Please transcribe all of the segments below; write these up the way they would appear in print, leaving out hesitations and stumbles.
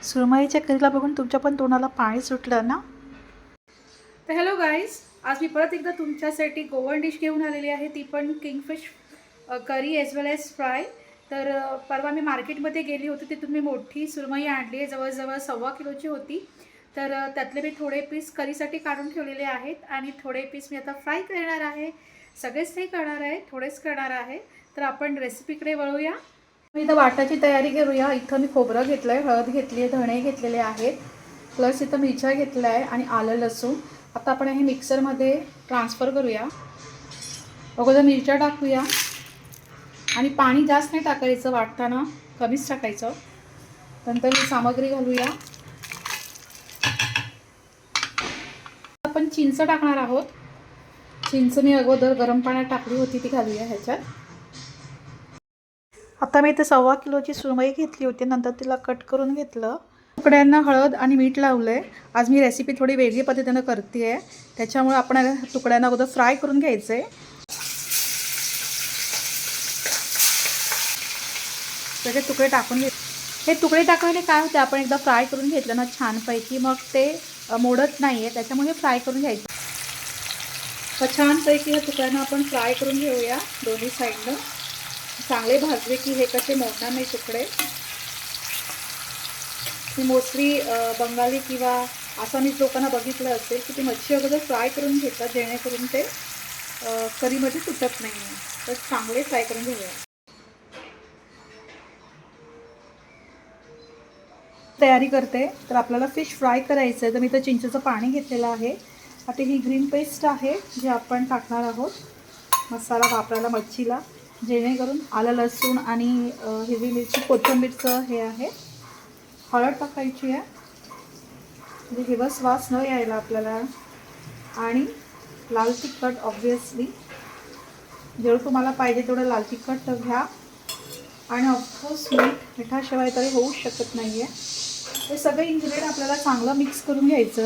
सुरमईच्या करीला बघून तुमच्या पण तोंडाला पाणी सुटलं ना. तर हॅलो गाईज, आज मी परत एकदा तुमच्यासाठी गोवन डिश घेऊन आलेली आहे, ती पण किंगफिश करी एज वेल एज फ्राय. तर परवा मी मार्केटमध्ये गेली होती, तिथून मी मोठी सुरमई आणली आहे, जवळजवळ 1.25 किलोची होती. तर त्यातले मी थोडे पीस करीसाठी काढून ठेवलेले आहेत आणि थोडे पीस मी आता फ्राय करणार आहे. सगळेच नाही करणार आहे, थोडेच करणार आहे. तर आपण रेसिपीकडे वळूया. मी इथं वाटाची तयारी करूया. इथं मी खोबरं घेतलं आहे, हळद घेतली आहे, धणे घेतलेले आहेत, प्लस इथं मिरच्या घेतल्या आहे आणि आलं लसूण. आता आपण हे मिक्सरमध्ये ट्रान्सफर करूया. अगोदर मिरच्या टाकूया आणि पाणी जास्त नाही टाकायचं, वाटताना कमीच टाकायचं. नंतर ही सामग्री घालूया. आपण चिंच टाकणार आहोत. चिंच मी अगोदर गरम पाण्यात टाकली होती, ती घालूया ह्याच्यात. आता मी इथे 1.25 किलोची सुरमई घेतली होती, नंतर तिला कट करून घेतलं. तुकड्यांना हळद आणि मीठ लावलं आहे. आज मी रेसिपी थोडी वेगळी पद्धतीनं करते आहे, त्याच्यामुळे आपण तुकड्यांना अगोदर फ्राय करून घ्यायचं आहे. त्याचे तुकडे टाकून घे. हे तुकडे टाकल्याने काय होते, आपण एकदा फ्राय करून घेतलं ना छानपैकी, मग ते मोडत नाही आहे, त्याच्यामुळे फ्राय करून घ्यायचं. तर छानपैकी या तुकड्यांना आपण फ्राय करून घेऊया दोन्ही साईडनं. चांगले भाजले की हे कसे मोडणार नाही तुकडे. मी मोस्टली बंगाली किंवा आसामीज लोकांना बघितलं असेल की ती मच्छी अगोदर फ्राय करून घेतात, जेणेकरून ते करीमध्ये तुटत नाही आहे. तर चांगले फ्राय करून घेऊया. तयारी करते. तर आपल्याला फिश फ्राय करायचं आहे, तर मी तर चिंचेचं पाणी घेतलेलं आहे. आता ही ग्रीन पेस्ट आहे जी आपण टाकणार आहोत मसाला वापरायला मच्छीला, जेणेकरून आलं लसूण आणि हिरवी मिरची कोथिंबीरचं हे आहे. हळद टाकायची आहे, म्हणजे हिरवस वास न यायला आपल्याला. आणि लाल तिखट ऑब्व्हियसली जेवढं तुम्हाला पाहिजे तेवढं लाल तिखट घ्या. आणि ऑफकोर्स मिठाशिवाय तरी होऊ शकत नाही आहे. हे सगळे इन्ग्रेडियंट आपल्याला चांगलं मिक्स करून घ्यायचं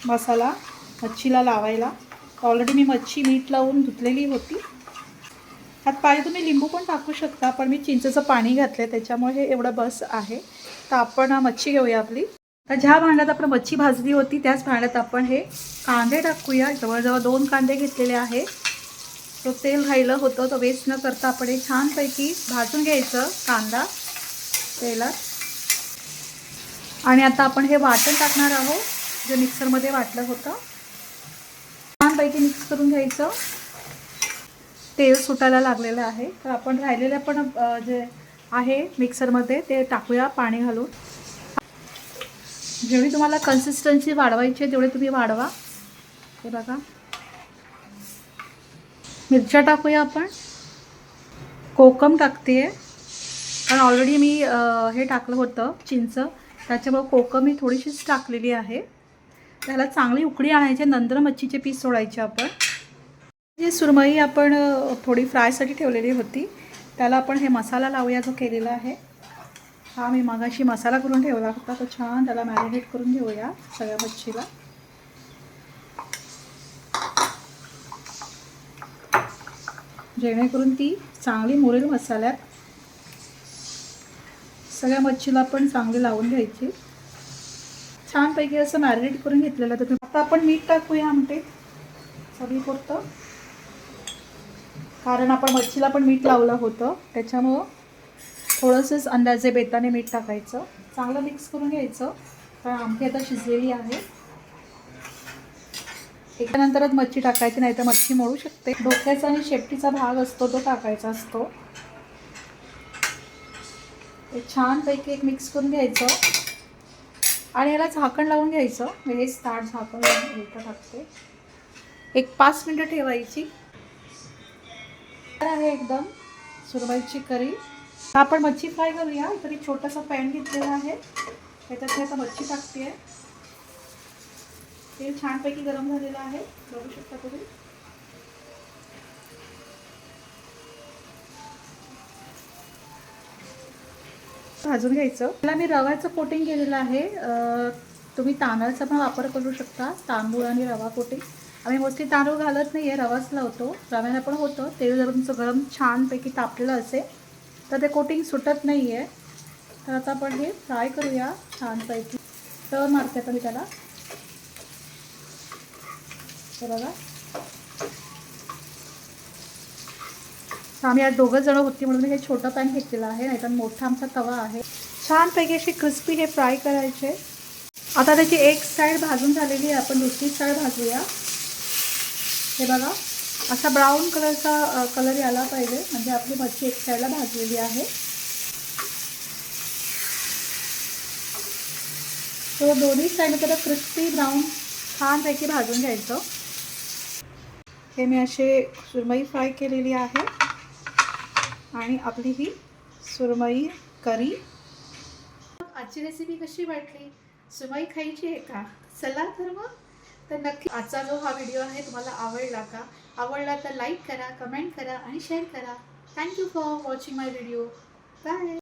मसाला मच्छीला लावायला. ऑलरेडी मी मच्छी मीठ लावून धुतलेली होती. ह्यात पाहिजे तुम्ही लिंबू पण टाकू शकता, पण मी चिंचेचं पाणी घातलं त्याच्यामुळे हे एवढं बस आहे. तर आपण मच्छी घेऊया आपली. तर ज्या भांड्यात आपण मच्छी भाजली होती त्याच भांड्यात आपण हे कांदे टाकूया. जवळजवळ 2 कांदे घेतलेले आहे. तो तेल राहिलं होतं, तो वेस्ट न करता आपण हे छानपैकी भाजून घ्यायचं कांदा तेलात. आणि आता आपण हे वाटण टाकणार आहोत, जे मिक्सरमध्ये वाटलं होतं. छानपैकी मिक्स करून घ्यायचं. तेल सुटायला लागलेलं आहे, तर आपण राहिलेलं पण जे आहे मिक्सरमध्ये ते टाकूया पाणी घालून. जेवढी तुम्हाला कन्सिस्टन्सी वाढवायची आहे तेवढे तुम्ही वाढवा. हे बघा, मिरच्या टाकूया आपण. कोकम टाकते आहे, कारण ऑलरेडी मी हे टाकलं होतं चिंच, त्याच्यामुळे कोकम मी थोडीशीच टाकलेली आहे. त्याला चांगली उकळी आणायची, नंतर मच्छीचे पीस सोडायचे आपण. जी सुरमई आपण थोडी फ्रायसाठी ठेवलेली होती त्याला आपण हे मसाला लावूया जो केलेला आहे. हा मी मगाशी मसाला करून ठेवला होता, तो छान त्याला मॅरिनेट करून घेऊया सगळ्या मच्छीला. जेणेकरून ती चांगली मुरेल मसाल्यात. सगळ्या मच्छीला पण चांगली लावून घ्यायची. छानपैकी असं मॅरिनेट करून घेतलेलं. तर आता आपण मीठ टाकूया आमटे चवीपुरतं, कारण आपण मच्छीला पण मीठ लावलं होतं, त्याच्यामुळं थोडंसंच अंदाजे बेताने मीठ टाकायचं. चांगलं मिक्स करून घ्यायचं, कारण आमटी आता शिजलेली आहे. त्यानंतरच मच्छी टाकायची, नाही तर मच्छी मोडू शकते. डोक्याचा आणि शेपटीचा भाग असतो तो टाकायचा असतो. ते छानपैकी एक मिक्स करून घ्यायचं आणि याला झाकण लावून घ्यायचं. मी हे स्टार्ट झाकण लावून टाकते. एक 5 मिनटं ठेवायची आहे एकदम सुरमईची करी. आपण मच्छी फ्राय करूया. तरी छोटासा पॅन घेतलेला आहे, त्याच्यात मी आता मच्छी टाकते आहे. तेल छानपैकी गरम झालेलं आहे, बघू शकता तुम्ही. भाजून घ्यायचं. त्याला मी रव्याचं कोटिंग केलेलं आहे. तुम्ही तांदळाचा पण वापर करू शकता, तांदूळ आणि रवा कोटिंग. आम्ही मोस्टली तांदूळ घालत नाही आहे, रवाच लावतो. रव्याला पण होतं. तेल जर तुमचं गरम छानपैकी तापलेलं असेल तर ते कोटिंग सुटत नाही आहे. तर आता आपण हे फ्राय करूया छानपैकी. टर्न मारते आता मी त्याला. हे बघा, आम्ही आज दोघंच जण होती म्हणून मी हे छोटं पॅन घेतलेलं आहे, नाहीतर मोठा आमचा तवा आहे. छानपैकी अशी क्रिस्पी हे फ्राय करायचे. आता त्याची एक साईड भाजून झालेली आहे, आपण दुसरी साईड भाजूया. हे बघा, असा ब्राऊन कलरचा कलर यायला पाहिजे, म्हणजे आपली मच्छी एक साईडला भाजलेली आहे. तो दोन्ही साईडने त्याला क्रिस्पी ब्राऊन छानपैकी भाजून घ्यायचं. हे मी असे सुरमई फ्राय केलेली आहे आणि आपली ही सुरमई करी. आजची रेसिपी कशी वाटली? सुरमई खायची आहे का? चला तर मग. तर नक्की आजचा जो हा व्हिडिओ आहे तुम्हाला आवडला का? आवडला तर लाईक करा, कमेंट करा आणि शेअर करा. Thank you for watching my video.